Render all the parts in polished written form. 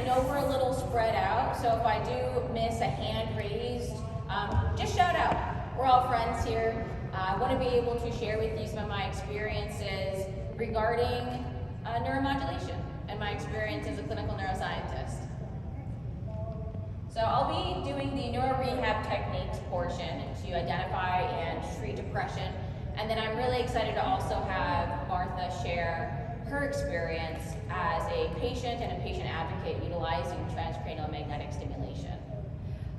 I know we're a little spread out, so if I do miss a hand raised, just shout out. We're all friends here. I want to be able to share with you some of my experiences regarding neuromodulation and my experience as a clinical neuroscientist. So I'll be doing the neurorehab techniques portion to identify and treat depression, and then I'm really excited to also have Martha share her experience as a patient and a patient advocate utilizing transcranial magnetic stimulation.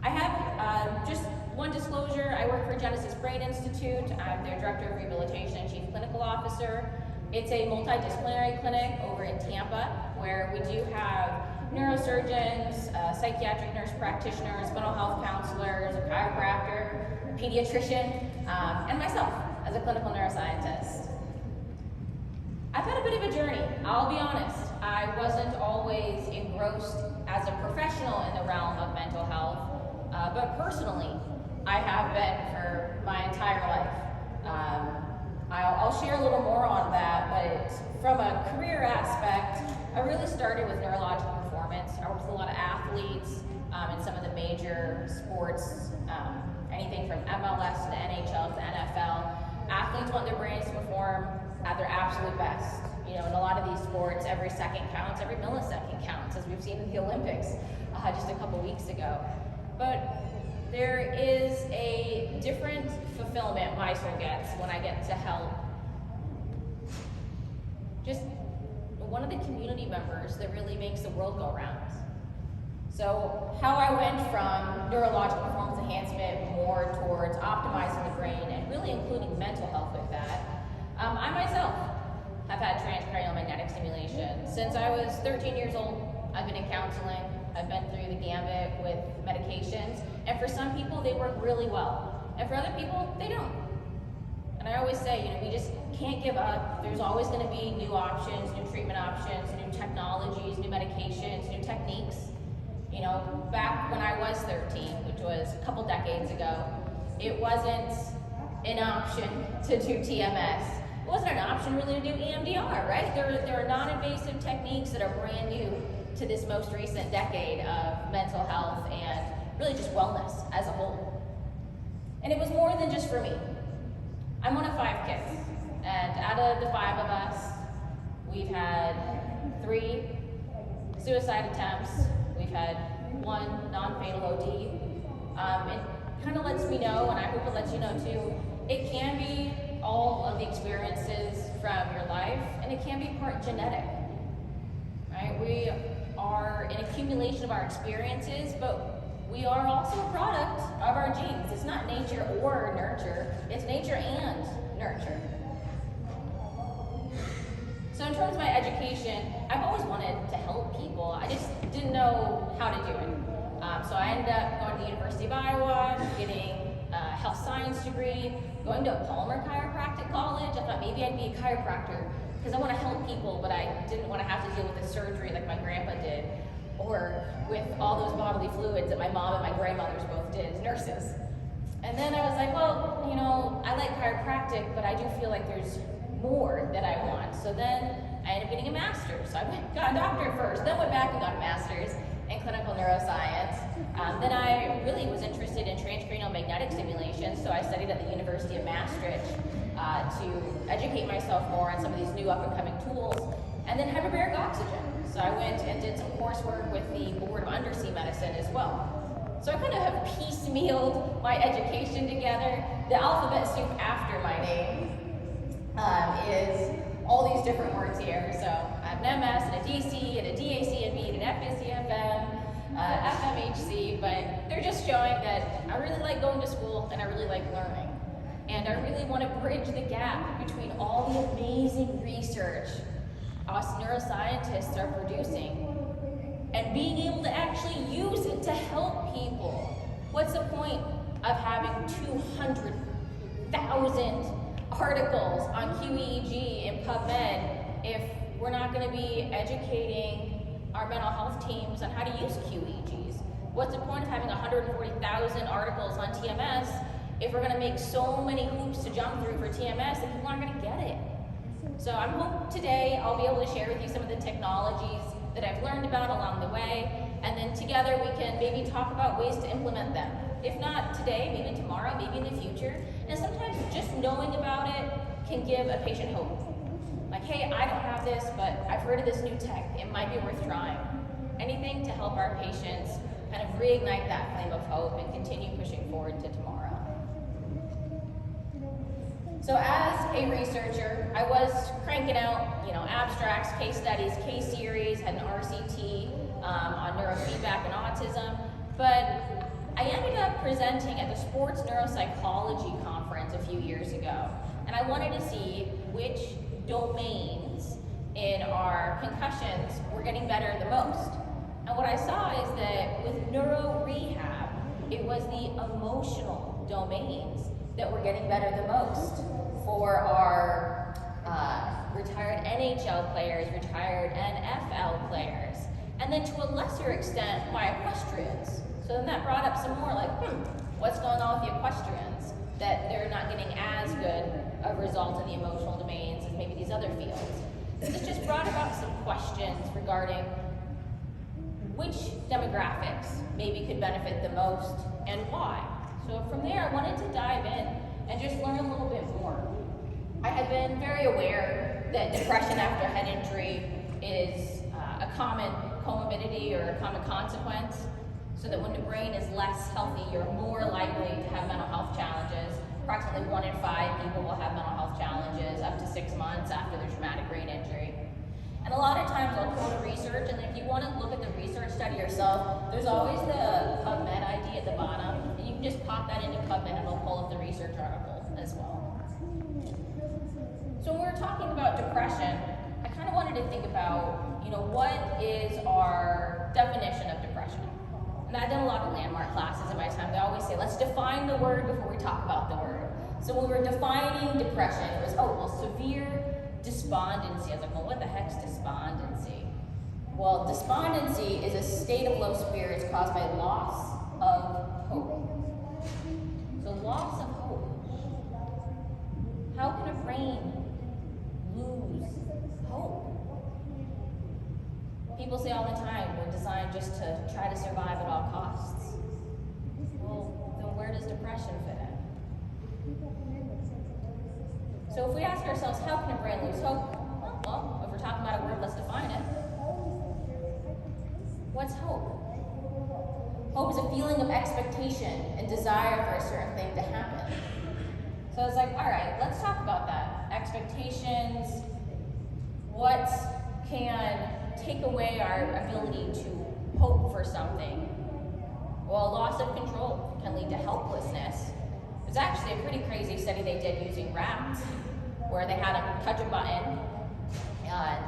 I have just one disclosure. I work for Genesis Brain Institute. I'm their Director of Rehabilitation and Chief Clinical Officer. It's a multidisciplinary clinic over in Tampa where we do have neurosurgeons, psychiatric nurse practitioners, mental health counselors, a chiropractor, a pediatrician, and myself as a clinical neuroscientist. I've had a bit of a journey, I'll be honest. I wasn't always engrossed as a professional in the realm of mental health, but personally, I have been for my entire life. I'll share a little more on that, but from a career aspect, I really started with neurological performance. I worked with a lot of athletes in some of the major sports, anything from MLS to the NHL to the NFL. Athletes want their brains to perform at their absolute best. You know, in a lot of these sports, every second counts, every millisecond counts, as we've seen in the Olympics just a couple weeks ago. But there is a different fulfillment my soul gets when I get to help just one of the community members that really makes the world go round. So how I went from neurological performance enhancement more towards optimizing the brain and really including mental health with that. I myself have had transcranial magnetic stimulation. Since I was 13 years old, I've been in counseling. I've been through the gambit with medications. And for some people, they work really well. And for other people, they don't. And I always say, we just can't give up. There's always going to be new options, new treatment options, new technologies, new medications, new techniques. Back when I was 13, which was a couple decades ago, it wasn't an option to do TMS. It wasn't an option really to do EMDR, right? There are non-invasive techniques that are brand new to this most recent decade of mental health and really just wellness as a whole. And it was more than just for me. I'm one of 5 kids, and out of the 5 of us, we've had 3 suicide attempts, we've had 1 non-fatal OD. It kind of lets me know, and I hope it lets you know too, it can be all of the experiences from your life, and it can be part genetic, right? We are an accumulation of our experiences, but we are also a product of our genes. It's not nature or nurture, it's nature and nurture. So in terms of my education, I've always wanted to help people. I just didn't know how to do it. So I ended up going to the University of Iowa, getting a health science degree, going to a Palmer Chiropractic College. I thought maybe I'd be a chiropractor because I want to help people, but I didn't want to have to deal with the surgery like my grandpa did, or with all those bodily fluids that my mom and my grandmothers both did as nurses. And then I was like, well, I like chiropractic, but I do feel like there's more that I want. So then I ended up getting a master's. So I got a doctorate first, then went back and got a master's in clinical neuroscience. Then I really was interested in transcranial magnetic stimulation, so I studied at the University of Maastricht to educate myself more on some of these new up-and-coming tools, and then hyperbaric oxygen. So I went and did some coursework with the Board of Undersea Medicine as well. So I kind of have piecemealed my education together. The alphabet soup after my name is all these different words here. So I have an MS and a DC and a DAC and an FSCFM, FMHC, but they're just showing that I really like going to school and I really like learning. And I really want to bridge the gap between all the amazing research us neuroscientists are producing and being able to actually use it to help people. What's the point of having 200,000 articles on QEEG and PubMed if we're not going to be educating our mental health teams on how to use QEEGs? What's the point of having 140,000 articles on TMS if we're going to make so many hoops to jump through for TMS that people aren't going to get it? So I hope today I'll be able to share with you some of the technologies that I've learned about along the way, and then together we can maybe talk about ways to implement them. If not today, maybe tomorrow, maybe in the future. And sometimes just knowing about it can give a patient hope. Like, hey, I don't have this, but I've heard of this new tech. It might be worth trying. Anything to help our patients kind of reignite that flame of hope and continue pushing forward to tomorrow. So as a researcher, I was cranking out, abstracts, case studies, case series, had an RCT on neurofeedback and autism, but I ended up presenting at the Sports Neuropsychology Conference a few years ago, and I wanted to see which domains in our concussions were getting better the most. And what I saw is that with neuro rehab, it was the emotional domains that were getting better the most for our retired NHL players, retired NFL players, and then to a lesser extent, my equestrians. So then that brought up some more like, what's going on with the equestrians? That they're not getting as good a result in the emotional domains as maybe these other fields. This just brought about some questions regarding which demographics maybe could benefit the most and why. So from there, I wanted to dive in and just learn a little bit more. I had been very aware that depression after head injury is a common comorbidity or a common consequence, so that when the brain is less healthy, you're more likely to have mental health challenges. Approximately 1 in 5 people will have mental health challenges up to 6 months after their traumatic brain injury. And a lot of times I'll quote a research, and if you want to look at the research study yourself, there's always the PubMed ID at the bottom, and you can just pop that into PubMed and it'll pull up the research article as well. So when we're talking about depression, I kind of wanted to think about, what is our definition of depression? And I've done a lot of landmark classes in my time. They always say, let's define the word before we talk about the word. So when we were defining depression, it was, severe despondency. I was like, well, what the heck's despondency? Well, despondency is a state of low spirits caused by loss of hope. So loss of hope. How can a brain lose hope? People say all the time, we're designed just to try to survive at all costs. Well, then where does depression fit in? So if we ask ourselves, how can a brain lose hope? Well, if we're talking about a word, let's define it. What's hope? Hope is a feeling of expectation and desire for a certain thing to happen. So it's like, all right, let's talk about that. Expectations, what can take away our ability to hope for something? Well, loss of control can lead to helplessness. There's actually a pretty crazy study they did using rats, where they had them touch a button,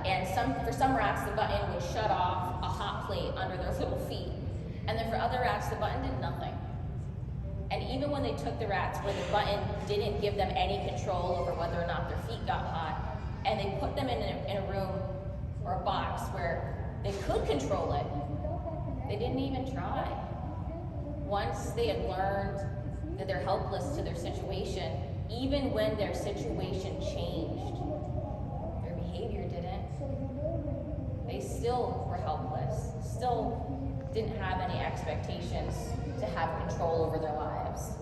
and for some rats, the button would shut off a hot plate under their little feet. And then for other rats, the button did nothing. And even when they took the rats where the button didn't give them any control over whether or not their feet got hot, and they put them in a room or a box where they could control it, they didn't even try. Once they had learned that they're helpless to their situation, even when their situation changed, their behavior didn't. They still were helpless, still didn't have any expectations to have control over their lives.